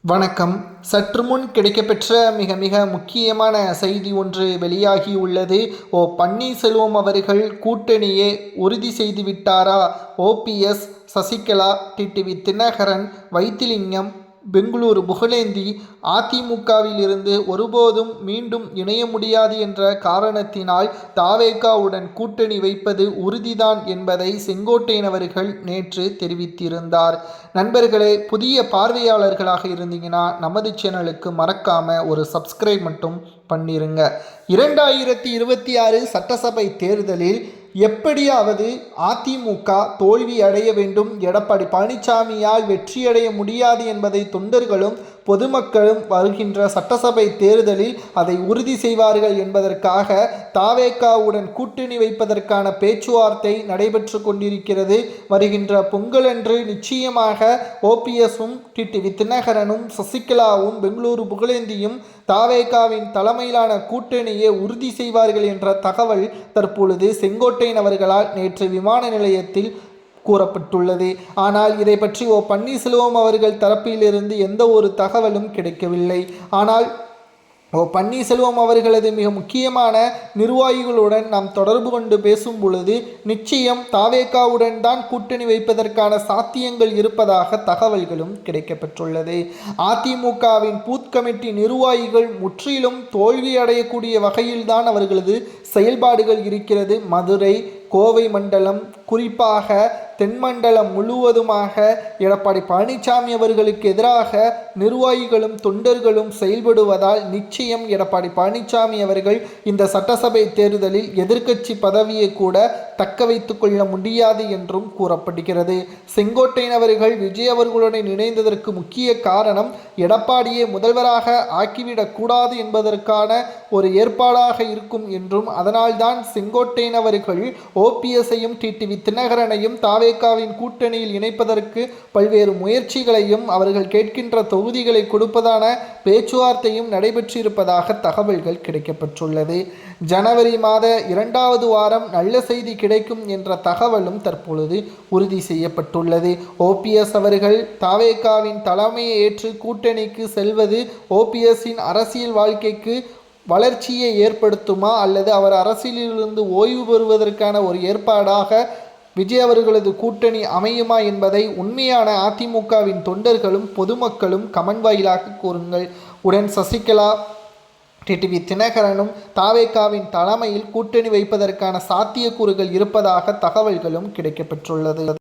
வணக்கம். சற்று முன் கிடைக்கப்பெற்ற மிக முக்கியமான செய்தி ஒன்று வெளியாகியுள்ளது. பன்னீர்செல்வம் அவர்கள் கூட்டணியை உறுதி செய்துவிட்டாரா? ஓபிஎஸ், சசிகலா, டிடிவி தினகரன், வைத்திலிங்கம், பெங்களூரு புகழேந்தி அதிமுகவில் இருந்து ஒருபோதும் மீண்டும் இணைய முடியாது என்ற காரணத்தினால் தாவேகாவுடன் கூட்டணி வைப்பது உறுதிதான் என்பதை செங்கோட்டையன் அவர்கள் நேற்று தெரிவித்திருந்தார். நண்பர்களே, புதிய பார்வையாளர்களாக இருந்தீங்கன்னா நமது சேனலுக்கு மறக்காம ஒரு சப்ஸ்கிரைப் மட்டும் பண்ணிருங்க. 2026 சட்டசபை தேர்தலில் எப்படியாவது அதிமுக தோல்வி அடைய வேண்டும், எடப்பாடி பழனிசாமியால் வெற்றியடைய முடியாது என்பதை தொண்டர்களும் பொதுமக்களும் வருகின்ற சட்டசபை தேர்தலில் அதை உறுதி செய்வார்கள் என்பதற்காக தாவேகாவுடன் கூட்டணி வைப்பதற்கான பேச்சுவார்த்தை நடைபெற்று கொண்டிருக்கிறது. வருகின்ற பொங்கலன்று நிச்சயமாக ஓபிஎஸும், டிடிவி தினகரனும், சசிகலாவும், பெங்களூரு புகழேந்தியும் தாவேகாவின் தலைமையிலான கூட்டணியை உறுதி செய்வார்கள் என்ற தகவல் தற்பொழுது செங்கோட்டையன் அவர்களால் நேற்று விமான நிலையத்தில் கூறப்பட்டுள்ளது. ஆனால் இதை பற்றி பன்னீர்செல்வம் அவர்கள் தரப்பிலிருந்து எந்த ஒரு தகவலும் கிடைக்கவில்லை. ஆனால் பன்னீர்செல்வம் அவர்களது மிக முக்கியமான நிர்வாகிகளுடன் நாம் தொடர்பு கொண்டு பேசும் பொழுது நிச்சயம் தாவேகாவுடன் தான் கூட்டணி வைப்பதற்கான சாத்தியங்கள் இருப்பதாக தகவல்களும் கிடைக்கப்பெற்றுள்ளது. அதிமுகவின் பூத் கமிட்டி நிர்வாகிகள் முற்றிலும் தோல்வி அடையக்கூடிய வகையில்தான் அவர்களது செயல்பாடுகள் இருக்கிறது. மதுரை, கோவை மண்டலம், குறிப்பாக தென்மண்டலம் முழுவதுமாக எடப்பாடி பழனிசாமி அவர்களுக்கு எதிராக நிர்வாகிகளும் தொண்டர்களும் செயல்படுவதால் நிச்சயம் எடப்பாடி பழனிசாமி அவர்கள் இந்த சட்டசபை தேர்தலில் எதிர்க்கட்சி பதவியை கூட தக்க வைத்துக் கொள்ள முடியாது என்றும் கூறப்படுகிறது. செங்கோட்டையன் அவர்கள் விஜய் அவர்களுடன் இணைந்ததற்கு முக்கிய காரணம் எடப்பாடியை முதல்வராக ஆக்கிவிடக் கூடாது என்பதற்கான ஒரு ஏற்பாடாக இருக்கும் என்றும், அதனால்தான் செங்கோட்டையன் அவர்கள் ஓபிஎஸ்ஸையும் டிடிவி தினகரனையும் தாவேகாவின் கூட்டணியில் இணைப்பதற்கு பல்வேறு முயற்சிகளையும் அவர்கள் கேட்கின்ற தொகுதிகளை கொடுப்பதான பேச்சுவார்த்தையும் நடைபெற்றிருப்பதாக தகவல்கள் கிடைக்கப்பெற்றுள்ளது. ஜனவரி மாத 2வது வாரம் நல்ல செய்தி கிடைக்கும் என்ற தகவலும் தற்பொழுது உறுதி செய்யப்பட்டுள்ளது. ஓபிஎஸ் அவர்கள் தாவேகாவின் தலைமையை ஏற்று கூட்டணிக்கு செல்வது ஓபிஎஸ்ஸின் அரசியல் வாழ்க்கைக்கு வளர்ச்சியை ஏற்படுத்துமா அல்லது அவர் அரசியலிலிருந்து ஓய்வு பெறுவதற்கான ஒரு ஏற்பாடாக விஜய் அவர்களது கூட்டணி அமையுமா என்பதை உண்மையான அதிமுகவின் தொண்டர்களும் பொதுமக்களும் கமெண்ட் வாயிலாக கூறுங்கள். உடன் சசிகலா, டிடிவி தினகரனும் தாவேகாவின் தலைமையில் கூட்டணி வைப்பதற்கான சாத்தியக்கூறுகள் இருப்பதாக தகவல்களும் கிடைக்கப்பெற்றுள்ளது.